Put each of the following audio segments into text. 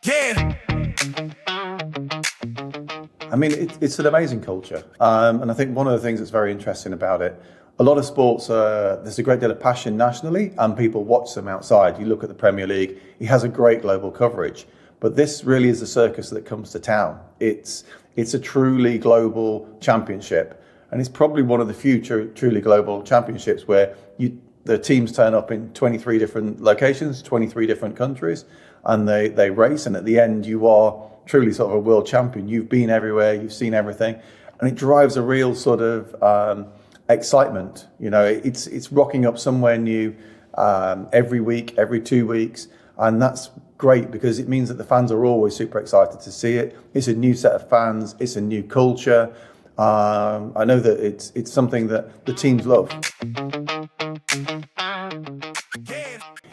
Yeah. I mean, it's an amazing culture. And I think one of the things that's very interesting about it, a lot of sports, there's a great deal of passion nationally and people watch them outside. You look at the Premier League, it has a great global coverage. But this really is a circus that comes to town. It's a truly global championship. And it's probably one of the few truly global championships where the teams turn up in 23 different locations, 23 different countries, and they race. And at the end, you are truly sort of a world champion. You've been everywhere, you've seen everything. And it drives a real sort of excitement. You know, it's rocking up somewhere new every week, every 2 weeks. And that's great because it means that the fans are always super excited to see it. It's a new set of fans. It's a new culture. I know that it's something that the teams love.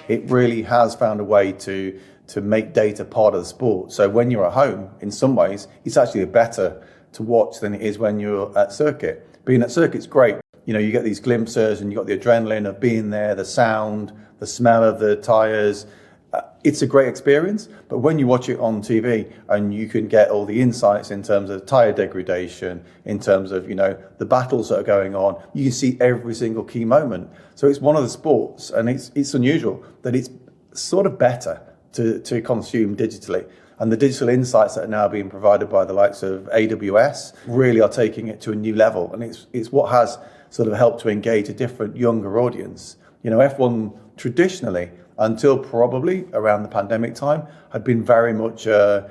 It really has found a way to make data part of the sport. So when you're at home, in some ways, it's actually better to watch than it is when you're at circuit. Being at circuit's great. You know, you get these glimpses and you got the adrenaline of being there, the sound, the smell of the tyres. It's a great experience, but when you watch it on TV and you can get all the insights in terms of tyre degradation, in terms of, you know, the battles that are going on, you can see every single key moment. So it's one of the sports, and it's unusual that it's sort of better to consume digitally. And the digital insights that are now being provided by the likes of AWS really are taking it to a new level. And it's what has sort of helped to engage a different, younger audience. You know, F1 traditionally, until probably around the pandemic time, had been very much a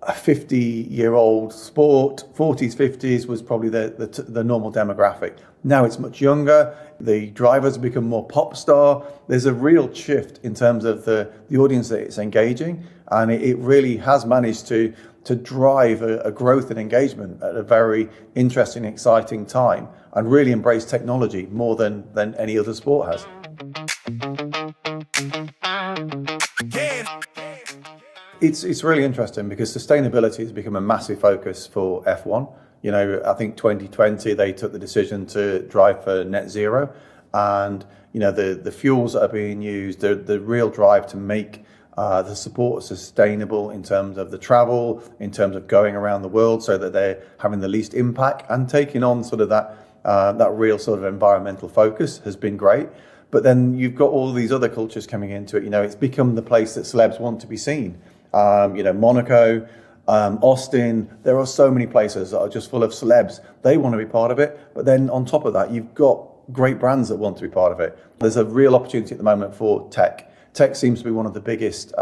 50-year-old sport. 40s, 50s was probably the normal demographic. Now it's much younger. The drivers have become more pop star. There's a real shift in terms of the audience that it's engaging, and it really has managed to drive a growth in engagement at a very interesting, exciting time, and really embrace technology more than any other sport has. It's really interesting because sustainability has become a massive focus for F1. You know, I think 2020 they took the decision to drive for net zero, and you know the fuels that are being used, the real drive to make the support sustainable in terms of the travel, in terms of going around the world, so that they're having the least impact and taking on sort of that real sort of environmental focus has been great. But then you've got all these other cultures coming into it. You know, it's become the place that celebs want to be seen. You know, Monaco, Austin, there are so many places that are just full of celebs. They want to be part of it. But then on top of that, you've got great brands that want to be part of it. There's a real opportunity at the moment for tech. Tech seems to be one of the biggest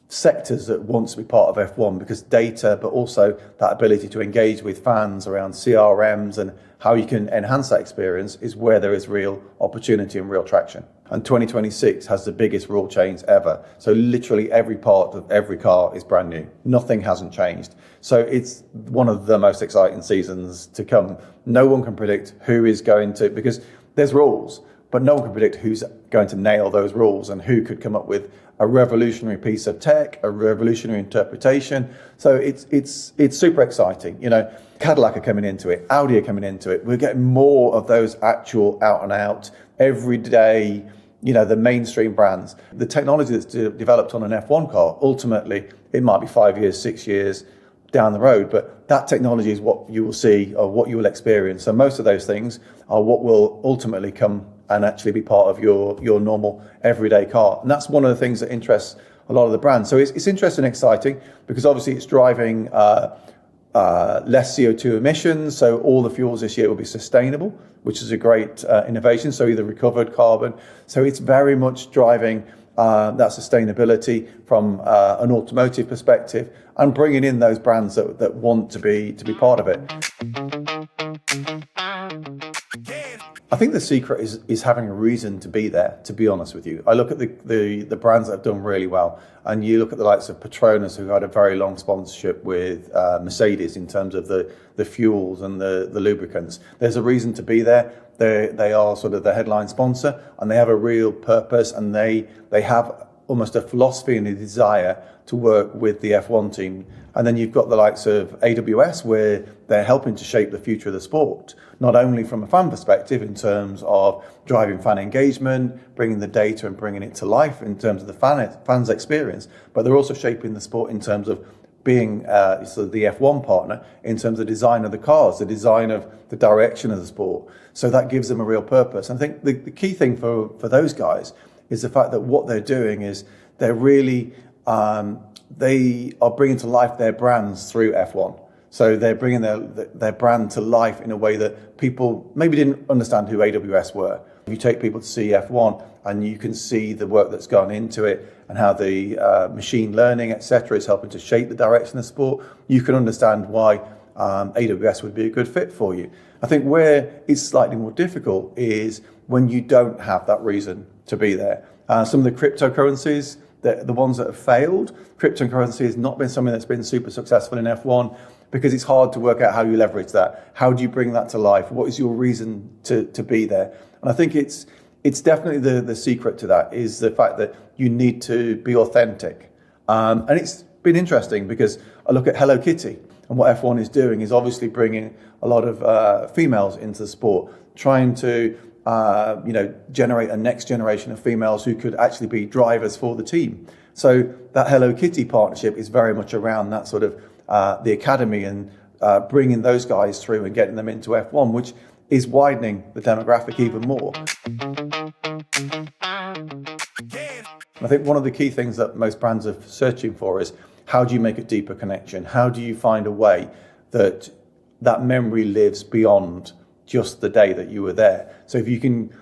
sectors that wants to be part of F1 because data, but also that ability to engage with fans around CRMs and how you can enhance that experience is where there is real opportunity and real traction. And 2026 has the biggest rule change ever. So literally every part of every car is brand new. Nothing hasn't changed. So it's one of the most exciting seasons to come. No one can predict who is going to, because there's rules, but no one can predict who's going to nail those rules and who could come up with a revolutionary piece of tech, a revolutionary interpretation. So it's super exciting. You know, Cadillac are coming into it, Audi are coming into it. We're getting more of those actual out and out, everyday, you know, the mainstream brands. The technology that's developed on an F1 car, ultimately, it might be 5 years, 6 years down the road, but that technology is what you will see or what you will experience. So most of those things are what will ultimately come and actually be part of your normal everyday car. And that's one of the things that interests a lot of the brands. So it's interesting and exciting because obviously it's driving less CO2 emissions. So all the fuels this year will be sustainable, which is a great innovation. So either recovered carbon. So it's very much driving that sustainability from an automotive perspective and bringing in those brands that want to be part of it. I think the secret is having a reason to be there, to be honest with you. I look at the brands that have done really well, and you look at the likes of Petronas, who had a very long sponsorship with Mercedes in terms of the fuels and the lubricants. There's a reason to be there. They are sort of the headline sponsor, and they have a real purpose, and they have almost a philosophy and a desire to work with the F1 team. And then you've got the likes of AWS, where they're helping to shape the future of the sport, not only from a fan perspective in terms of driving fan engagement, bringing the data and bringing it to life in terms of the fans' experience, but they're also shaping the sport in terms of being sort of the F1 partner in terms of the design of the cars, the design of the direction of the sport. So that gives them a real purpose. And I think the key thing for those guys is the fact that what they're doing is they're really, they are bringing to life their brands through F1. So they're bringing their brand to life in a way that people maybe didn't understand who AWS were. If you take people to see F1 and you can see the work that's gone into it and how the machine learning, etc., is helping to shape the direction of sport, you can understand why AWS would be a good fit for you. I think where it's slightly more difficult is when you don't have that reason to be there. Some of the cryptocurrencies, the ones that have failed, cryptocurrency has not been something that's been super successful in F1 because it's hard to work out how you leverage that. How do you bring that to life? What is your reason to be there? And I think it's definitely the secret to that is the fact that you need to be authentic. And it's been interesting because I look at Hello Kitty, and what F1 is doing is obviously bringing a lot of females into the sport, trying to generate a next generation of females who could actually be drivers for the team. So that Hello Kitty partnership is very much around that sort of the academy and bringing those guys through and getting them into F1, which is widening the demographic even more. I think one of the key things that most brands are searching for is how do you make a deeper connection? How do you find a way that memory lives beyond just the day that you were there? So if you can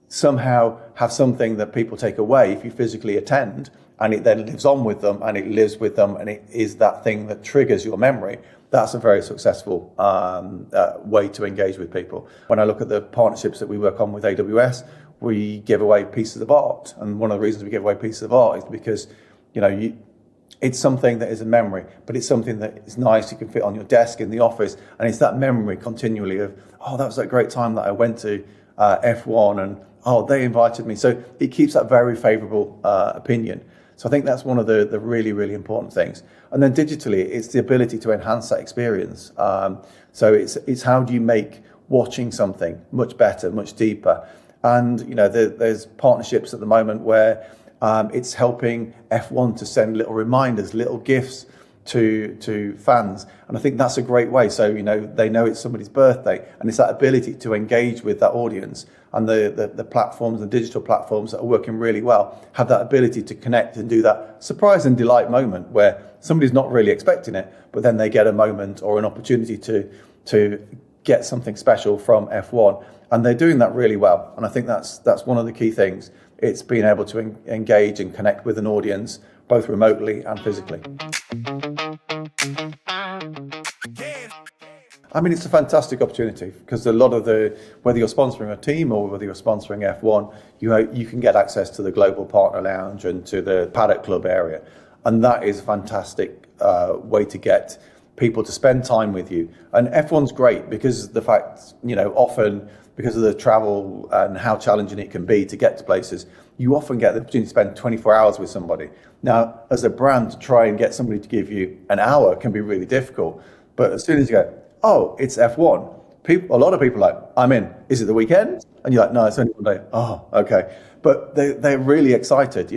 somehow have something that people take away if you physically attend, and it then lives on with them and it lives with them and it is that thing that triggers your memory, that's a very successful way to engage with people. When I look at the partnerships that we work on with AWS, we give away pieces of art. And one of the reasons we give away pieces of art is because, it's something that is a memory, but it's something that is nice, you can fit on your desk in the office, and it's that memory continually of, oh, that was that great time that I went to F1 and, oh, they invited me. So it keeps that very favourable opinion. So I think that's one of the really, really important things. And then digitally, it's the ability to enhance that experience. So it's how do you make watching something much better, much deeper. And, there's partnerships at the moment where it's helping F1 to send little reminders, little gifts to fans. And I think that's a great way. So, they know it's somebody's birthday, and it's that ability to engage with that audience. And the platforms, the digital platforms that are working really well, have that ability to connect and do that surprise and delight moment where somebody's not really expecting it, but then they get a moment or an opportunity to get something special from F1. And they're doing that really well. And I think that's one of the key things. It's being able to engage and connect with an audience, both remotely and physically. I mean, it's a fantastic opportunity because a lot of whether you're sponsoring a team or whether you're sponsoring F1, you can get access to the global partner lounge and to the paddock club area. And that is a fantastic way to get people to spend time with you. And F1's great because the fact, often because of the travel and how challenging it can be to get to places, you often get the opportunity to spend 24 hours with somebody. Now, as a brand, to try and get somebody to give you an hour can be really difficult. But as soon as you go, oh, it's F1, a lot of people are like, I'm in. Is it the weekend? And you're like, no, it's only one day. Oh, okay. But they're really excited.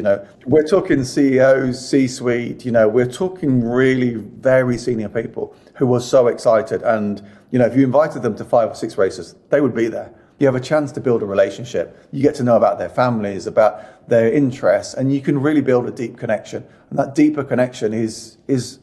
We're talking CEOs, C-suite, we're talking really very senior people who are so excited. And, if you invited them to 5 or 6 races, they would be there. You have a chance to build a relationship. You get to know about their families, about their interests, and you can really build a deep connection. And that deeper connection is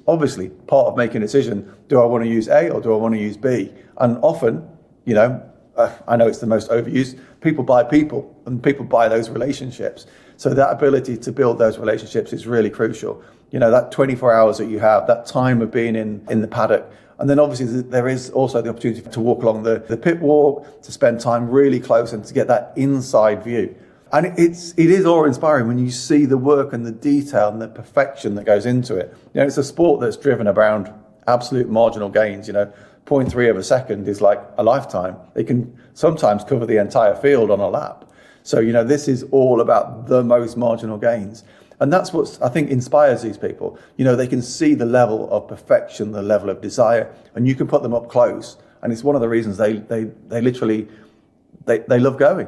obviously part of making a decision. Do I want to use A or do I want to use B? And often, I know it's the most overused, people buy people and people buy those relationships. So that ability to build those relationships is really crucial. That 24 hours that you have, that time of being in the paddock. And then obviously there is also the opportunity to walk along the pit walk, to spend time really close and to get that inside view. And it is awe-inspiring when you see the work and the detail and the perfection that goes into it. It's a sport that's driven around absolute marginal gains. 0.3 of a second is like a lifetime. They can sometimes cover the entire field on a lap. So, this is all about the most marginal gains. And that's what I think inspires these people. You know, they can see the level of perfection, the level of desire, and you can put them up close. And it's one of the reasons they literally love going.